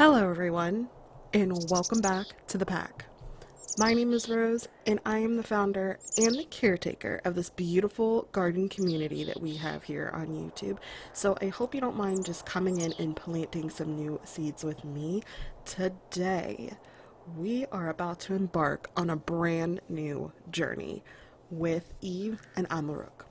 Hello, everyone, and welcome back to the pack. My name is Rose, and I am the founder and the caretaker of this beautiful garden community that we have here on YouTube. So I hope you don't mind just coming in and planting some new seeds with me. Today, we are about to embark on a brand new journey with Eve and Amaruk.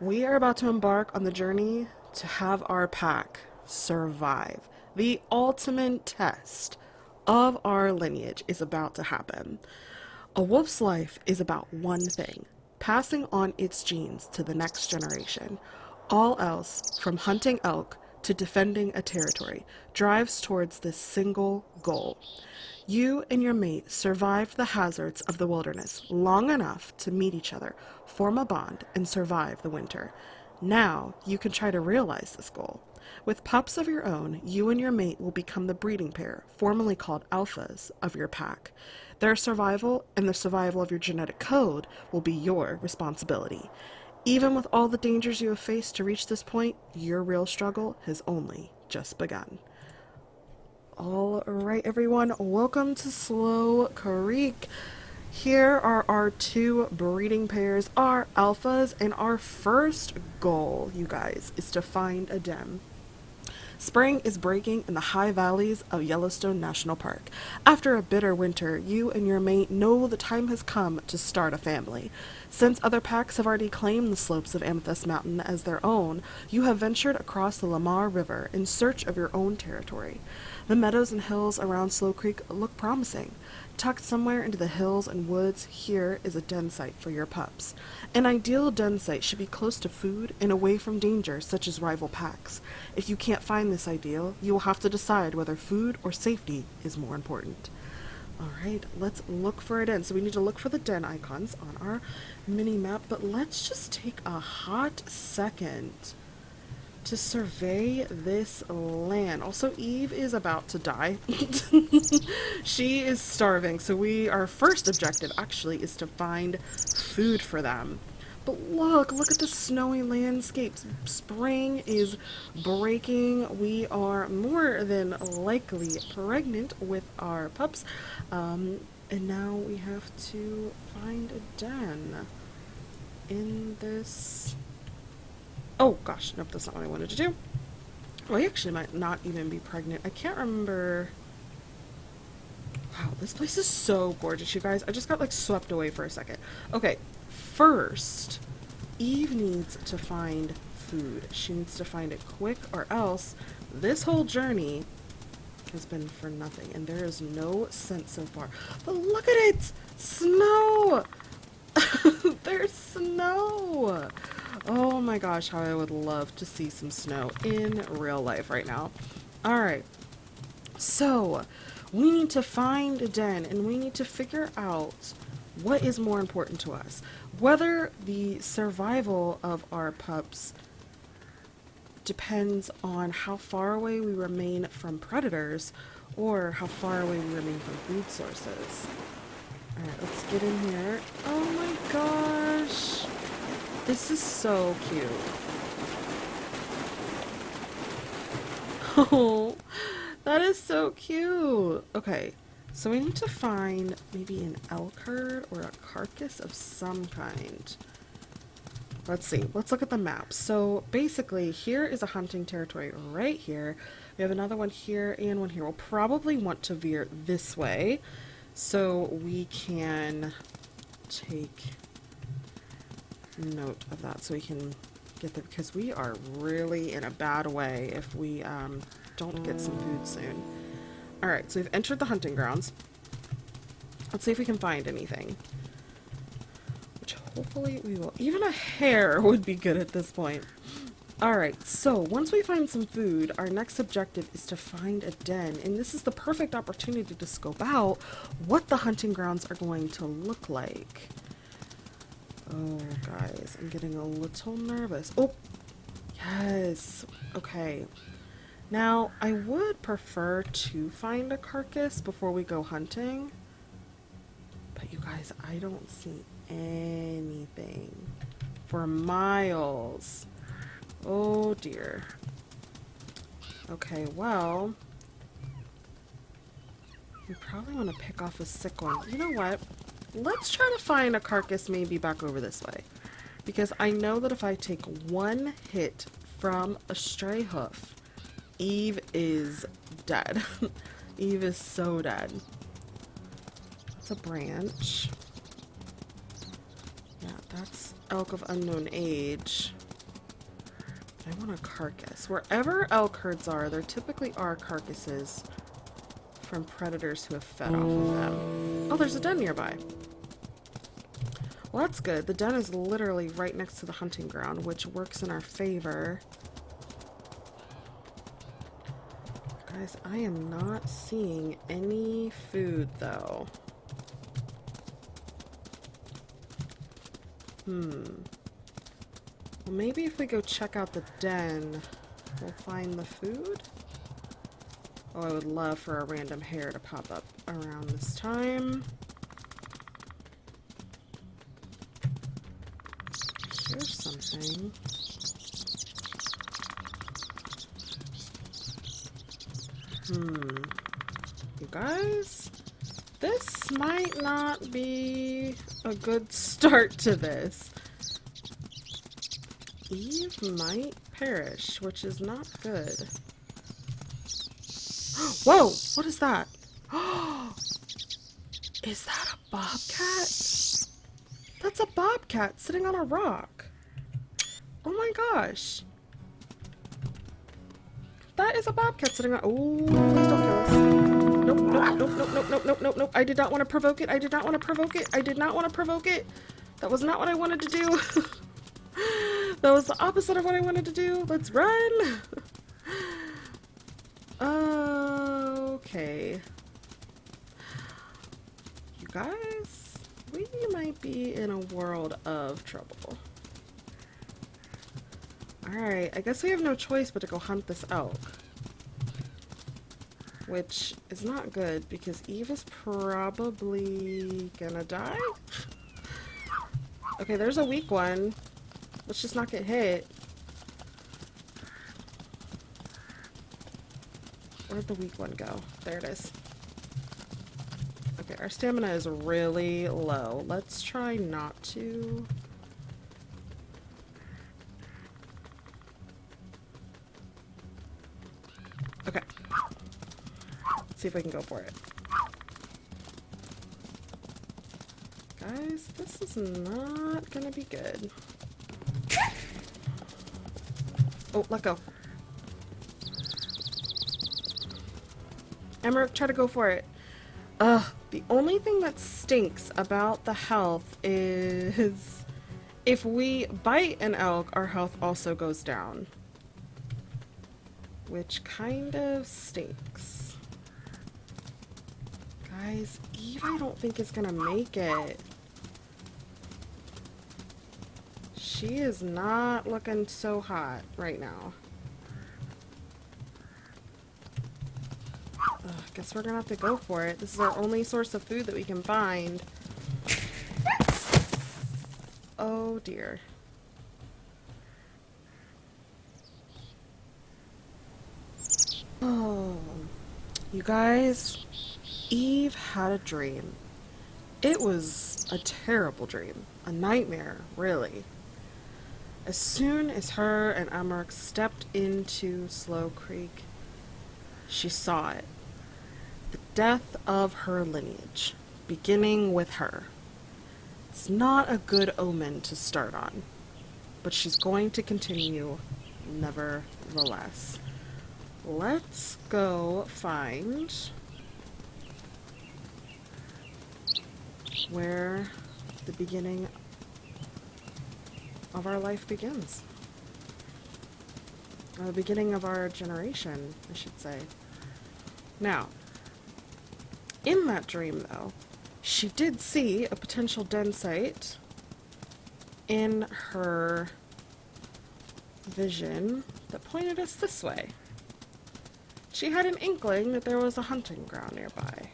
We are about to embark on the journey to have our pack survive. The ultimate test of our lineage is about to happen. A wolf's life is about one thing: passing on its genes to the next generation. All else, from hunting elk to defending a territory, drives towards this single goal. You and your mate survived the hazards of the wilderness long enough to meet each other, form a bond, and survive the winter. Now you can try to realize this goal. With pups of your own, you and your mate will become the breeding pair, formerly called alphas, of your pack. Their survival and the survival of your genetic code will be your responsibility. Even with all the dangers you have faced to reach this point, your real struggle has only just begun. All right, everyone, welcome to Slough Creek. Here are our two breeding pairs, our alphas, and our first goal, you guys, is to find a den. Spring is breaking in the high valleys of Yellowstone National Park. After a bitter winter, you and your mate know the time has come to start a family. Since other packs have already claimed the slopes of Amethyst Mountain as their own, you have ventured across the Lamar River in search of your own territory. The meadows and hills around Slough Creek look promising. Tucked somewhere into the hills and woods, here is a den site for your pups. An ideal den site should be close to food and away from danger such as rival packs. If you can't find this ideal, you will have to decide whether food or safety is more important. Alright, let's look for a den. So we need to look for the den icons on our mini map, but let's just take a hot second to survey this land. Also, Eve is about to die. She is starving, so our first objective actually is to find food for them. But look at the snowy landscapes. Spring is breaking. We are more than likely pregnant with our pups. And now we have to find a den in this. Oh gosh, nope, that's not what I wanted to do. Well, I actually might not even be pregnant. I can't remember. Wow, this place is so gorgeous, you guys. I just got like swept away for a second. Okay, first, Eve needs to find food. She needs to find it quick, or else this whole journey has been for nothing. And there is no scent so far. But look at it! Snow! There's snow! Oh my gosh, how I would love to see some snow in real life right now. Alright, so we need to find a den and we need to figure out what is more important to us. Whether the survival of our pups depends on how far away we remain from predators or how far away we remain from food sources. Alright, let's get in here. Oh my gosh! This is so cute. Oh, that is so cute. Okay, so we need to find maybe an elk herd or a carcass of some kind. Let's see. Let's look at the map. So basically, here is a hunting territory right here. We have another one here and one here. We'll probably want to veer this way so we can take note of that, so we can get there, because we are really in a bad way if we don't get some food soon. Alright, so we've entered the hunting grounds. Let's see if we can find anything, which hopefully we will. Even a hare would be good at this point. Alright, so once we find some food, our next objective is to find a den, and this is the perfect opportunity to scope out what the hunting grounds are going to look like. Oh, guys, I'm getting a little nervous. Oh, yes. Okay. Now, I would prefer to find a carcass before we go hunting. But you guys, I don't see anything for miles. Oh, dear. Okay, well, We probably want to pick off a sick one. You know what? Let's try to find a carcass maybe back over this way. Because I know that if I take one hit from a stray hoof, Eve is dead. Eve is so dead. It's a branch. Yeah, that's elk of unknown age. I want a carcass. Wherever elk herds are, there typically are carcasses from predators who have fed off of them. Oh, there's a den nearby. Well, that's good. The den is literally right next to the hunting ground, which works in our favor. Guys, I am not seeing any food, though. Well, maybe if we go check out the den, we'll find the food? Oh, I would love for a random hare to pop up around this time. Here's something. You guys? This might not be a good start to this. Eve might perish, which is not good. Whoa! What is that? Is that a bobcat? That's a bobcat sitting on a rock. Oh my gosh. That is a bobcat sitting on... Oh, please don't kill us. Nope, nope, nope, nope, nope, nope, nope, nope, nope. I did not want to provoke it. I did not want to provoke it. I did not want to provoke it. That was not what I wanted to do. That was the opposite of what I wanted to do. Let's run. Okay. You guys, we might be in a world of trouble. Alright, I guess we have no choice but to go hunt this elk. Which is not good because Eve is probably gonna die. Okay, there's a weak one. Let's just not get hit. Where'd the weak one go? There it is. Okay, our stamina is really low. Let's try not to. Okay. Let's see if we can go for it. Guys, this is not gonna be good. Oh, let go. Emmerich, try to go for it. The only thing that stinks about the health is if we bite an elk, our health also goes down. Which kind of stinks. Guys, Eve I don't think is gonna make it. She is not looking so hot right now. Guess we're gonna have to go for it. This is our only source of food that we can find. Oh dear. Oh, you guys, Eve had a dream. It was a terrible dream. A nightmare, really. As soon as her and Emmerich stepped into Slough Creek, she saw it. The death of her lineage, beginning with her. It's not a good omen to start on, but she's going to continue nevertheless. Let's go find where the beginning of our life begins. Or the beginning of our generation, I should say. Now, in that dream, though, she did see a potential den site in her vision that pointed us this way. She had an inkling that there was a hunting ground nearby,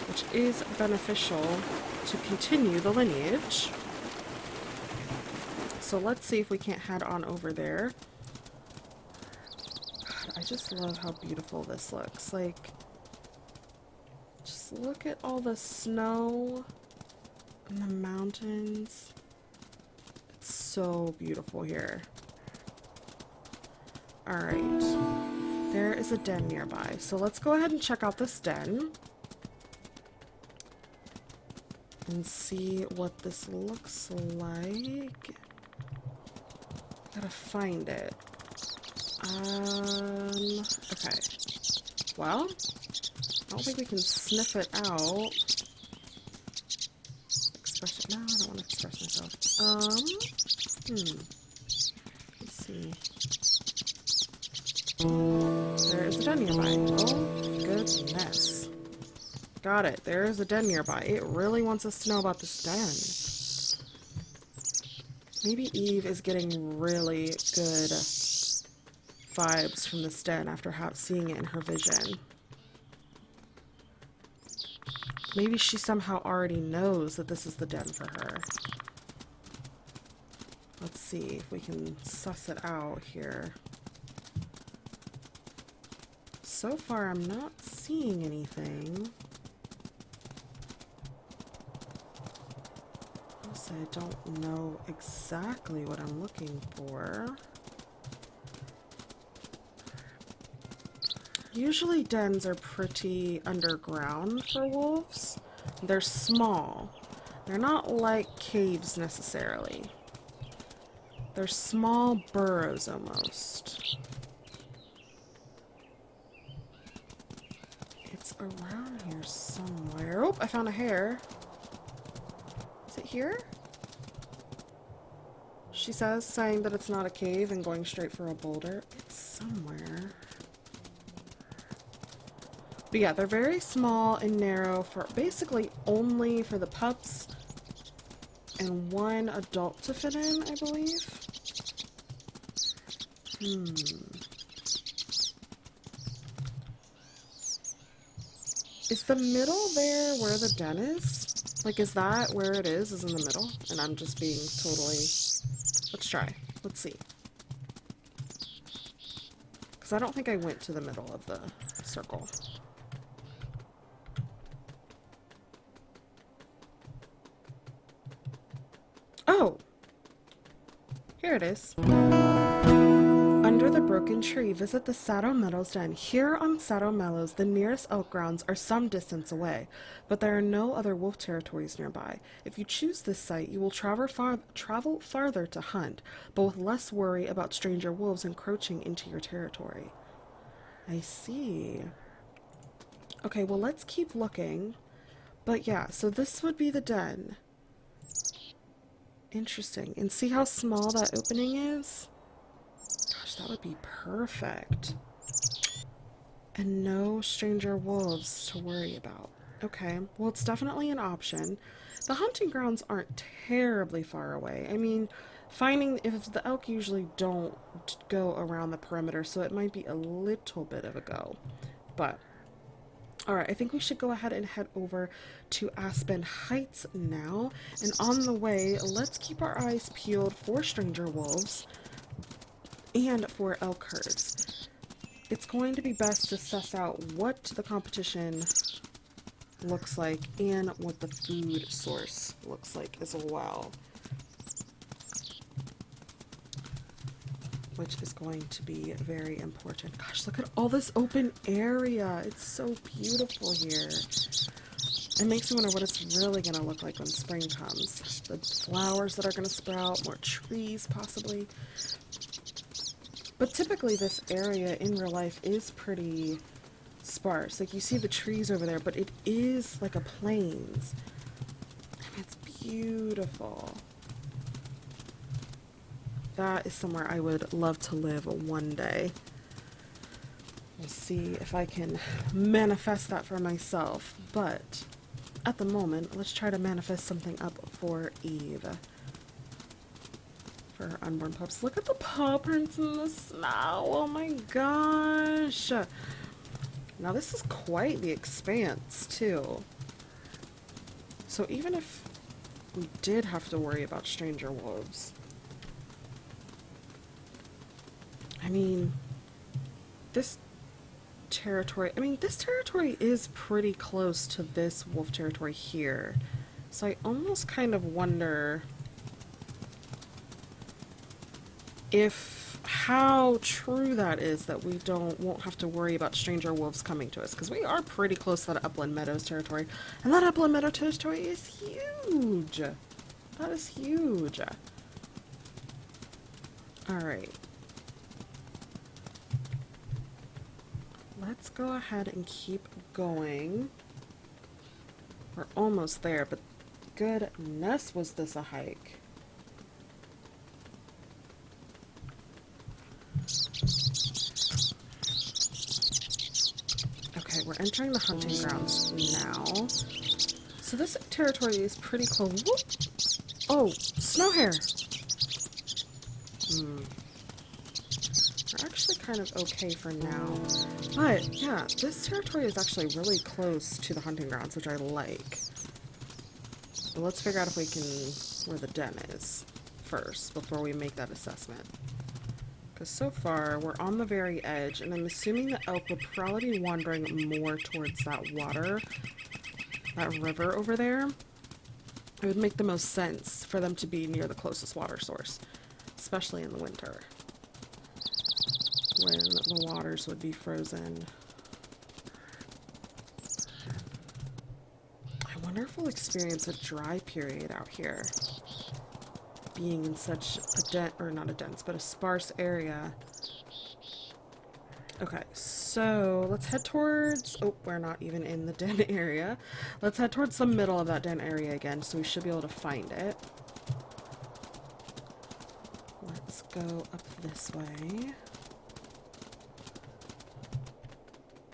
which is beneficial to continue the lineage. So let's see if we can't head on over there. God, just love how beautiful this looks. Like, just look at all the snow and the mountains. It's so beautiful here. Alright. There is a den nearby. So let's go ahead and check out this den. And see what this looks like. Gotta find it. Okay. Well, I don't think we can sniff it out. Express it. No, I don't want to express myself. Let's see. There is a den nearby. Oh, goodness. Got it. There is a den nearby. It really wants us to know about this den. Maybe Eve is getting really good vibes from this den after seeing it in her vision. Maybe she somehow already knows that this is the den for her. Let's see if we can suss it out here. So far, I'm not seeing anything. I don't know exactly what I'm looking for. Usually dens are pretty underground for wolves. They're small. They're not like caves necessarily. They're small burrows almost. It's around here somewhere. Oh, I found a hare. Is it here? She says, saying that it's not a cave and going straight for a boulder. It's somewhere. But yeah, they're very small and narrow for basically only for the pups and one adult to fit in, I believe. Is the middle there where the den is? Like, is that where it is in the middle? And I'm just being totally... Let's try. Let's see. Because I don't think I went to the middle of the circle. Oh! Here it is. Under the broken tree, visit the Saddle Meadows Den. Here on Saddle Meadows, the nearest elk grounds are some distance away, but there are no other wolf territories nearby. If you choose this site, you will travel farther to hunt, but with less worry about stranger wolves encroaching into your territory. I see. Okay, well, let's keep looking. But yeah, so this would be the den. Interesting. And see how small that opening is? Gosh, that would be perfect. And no stranger wolves to worry about. Okay, well, it's definitely an option. The hunting grounds aren't terribly far away. I mean, if the elk usually don't go around the perimeter, so it might be a little bit of a go. But, alright, I think we should go ahead and head over to Aspen Heights now. And on the way, let's keep our eyes peeled for stranger wolves and for elk herds. It's going to be best to suss out what the competition looks like and what the food source looks like as well, which is going to be very important. Gosh, look at all this open area. It's so beautiful here. It makes me wonder what it's really going to look like when spring comes. The flowers that are going to sprout, more trees possibly. But typically this area in real life is pretty sparse. Like, you see the trees over there, but it is like a plains. And it's beautiful. That is somewhere I would love to live one day. We'll see if I can manifest that for myself. But at the moment, let's try to manifest something up for Eve. For her unborn pups. Look at the paw prints in the snow. Oh my gosh. Now this is quite the expanse too. So even if we did have to worry about stranger wolves, I mean, this territory, I mean, this territory is pretty close to this wolf territory here. So I almost kind of wonder if how true that is that we won't have to worry about stranger wolves coming to us, because we are pretty close to that Upland Meadows territory, and that Upland Meadow territory is huge. That is huge. All right. Let's go ahead and keep going. We're almost there, but goodness, was this a hike. Okay, we're entering the hunting grounds now. So this territory is pretty close. Whoop. Oh, snow hare. We're actually kind of okay for now. But yeah, this territory is actually really close to the hunting grounds, which I like. But let's figure out if we can, where the den is first before we make that assessment. Because so far, we're on the very edge, and I'm assuming the elk will probably be wandering more towards that water, that river over there. It would make the most sense for them to be near the closest water source, especially in the winter, when the waters would be frozen. I wonder if we'll experience a dry period out here, being in such a sparse area. Okay, so let's head towards, oh, we're not even in the den area. Let's head towards the middle of that den area again, so we should be able to find it. Let's go up this way.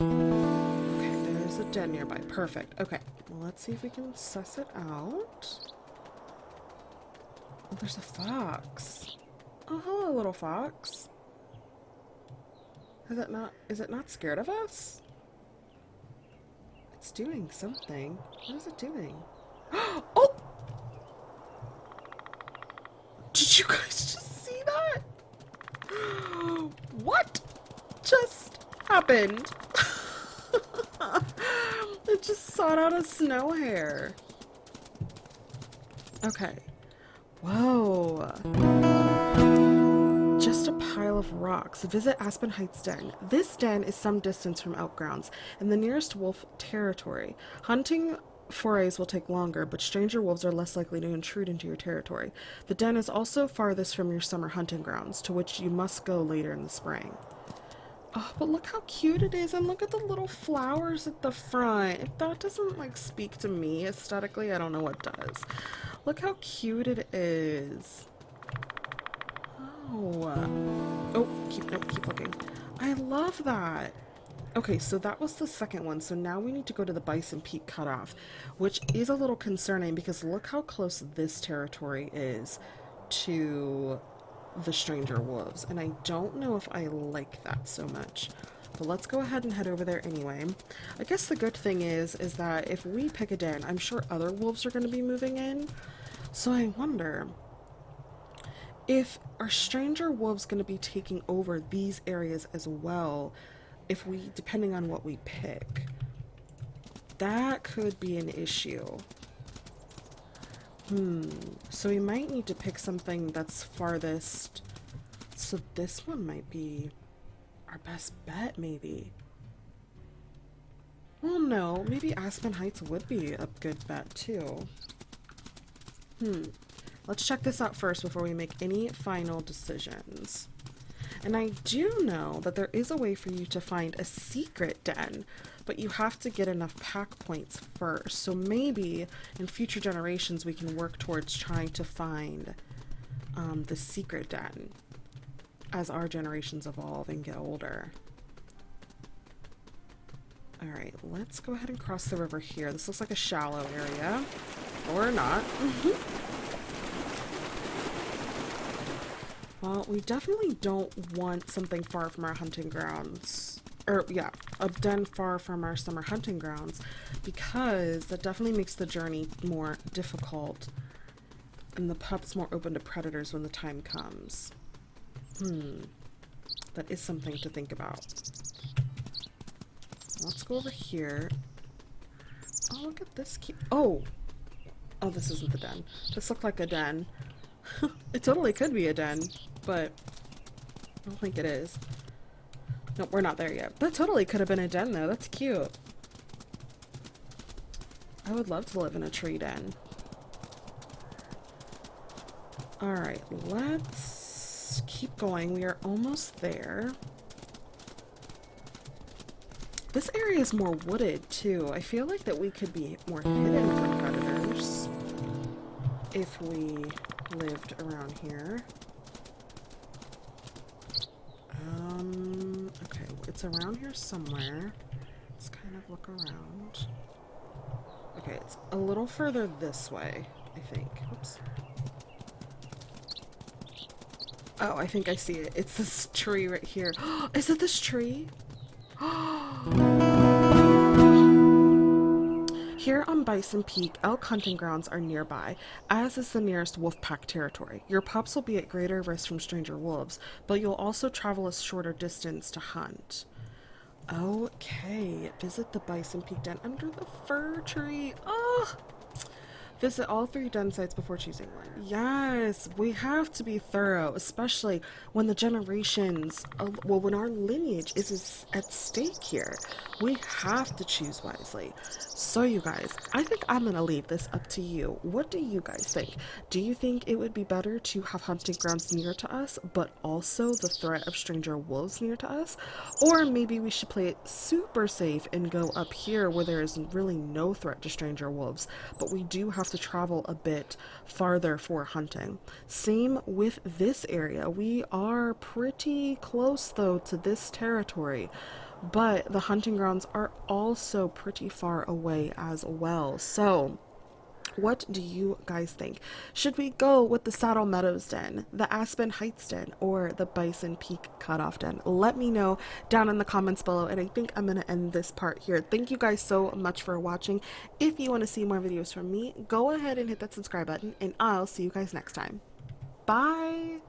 Okay, there's a den nearby. Perfect. Okay, well, let's see if we can suss it out. Oh, there's a fox. Oh, hello, little fox. Is it not scared of us? It's doing something. What is it doing? Oh! Did you guys just see that? What just happened? It just sought out a snow hare. Okay. Whoa. Just a pile of rocks. Visit Aspen Heights Den. This den is some distance from elk grounds and the nearest wolf territory. Hunting forays will take longer, but stranger wolves are less likely to intrude into your territory. The den is also farthest from your summer hunting grounds, to which you must go later in the spring. Oh, but look how cute it is, and look at the little flowers at the front. If that doesn't, like, speak to me aesthetically, I don't know what does. Look how cute it is. Oh, keep looking. I love that. Okay, so that was the second one. So now we need to go to the Bison Peak Cutoff, which is a little concerning because look how close this territory is to the stranger wolves. And I don't know if I like that so much. But let's go ahead and head over there anyway. I guess the good thing is that if we pick a den, I'm sure other wolves are going to be moving in. So I wonder, if are stranger wolves going to be taking over these areas as well, depending on what we pick? That could be an issue. So we might need to pick something that's farthest. So this one might be our best bet, maybe. Well, no, maybe Aspen Heights would be a good bet too. Let's check this out first before we make any final decisions. And I do know that there is a way for you to find a secret den, but you have to get enough pack points first. So maybe in future generations we can work towards trying to find the secret den as our generations evolve and get older. Alright, let's go ahead and cross the river here. This looks like a shallow area. Or not. Well, we definitely don't want something far from our hunting grounds. Or, yeah, a den far from our summer hunting grounds, because that definitely makes the journey more difficult and the pups more open to predators when the time comes. That is something to think about. Let's go over here. Oh, look at this cute. Oh, this isn't the den. This looked like a den. It totally could be a den, but I don't think it is. Nope, we're not there yet. That totally could have been a den, though. That's cute. I would love to live in a tree den. Alright, let's keep going. We are almost there. This area is more wooded, too. I feel like that we could be more hidden from predators if we lived around here. Okay, it's around here somewhere. Let's kind of look around. Okay, it's a little further this way, I think. Oops. Oh, I think I see it. It's this tree right here. Is it this tree? Here on Bison Peak, elk hunting grounds are nearby, as is the nearest wolf pack territory. Your pups will be at greater risk from stranger wolves, but you'll also travel a shorter distance to hunt. Okay, visit the Bison Peak den under the fir tree. Oh! Visit all 3 den sites before choosing one. Yes, we have to be thorough, especially when the generations of, well, when our lineage is at stake here. We have to choose wisely. So you guys, I think I'm gonna leave this up to you. What do you guys think? Do you think it would be better to have hunting grounds near to us, but also the threat of stranger wolves near to us? Or maybe we should play it super safe and go up here where there is really no threat to stranger wolves, but we do have to travel a bit farther for hunting. Same with this area. We are pretty close though to this territory, but the hunting grounds are also pretty far away as well. So what do you guys think? Should we go with the Saddle Meadows Den, the Aspen Heights Den, or the Bison Peak Cutoff Den? Let me know down in the comments below, and I think I'm going to end this part here. Thank you guys so much for watching. If you want to see more videos from me, go ahead and hit that subscribe button, and I'll see you guys next time. Bye!